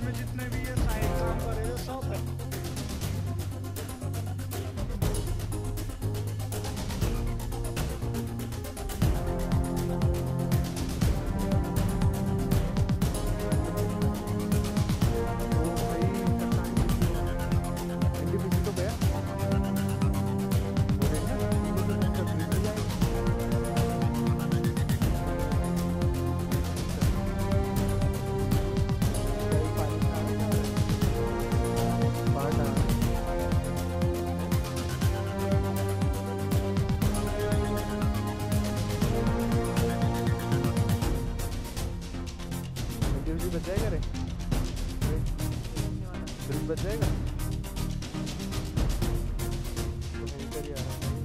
में जितने भी ये साइड काम कर रहे हैं सब है। बच जाएगा रे, बच जाएगा तो नहीं कर यार।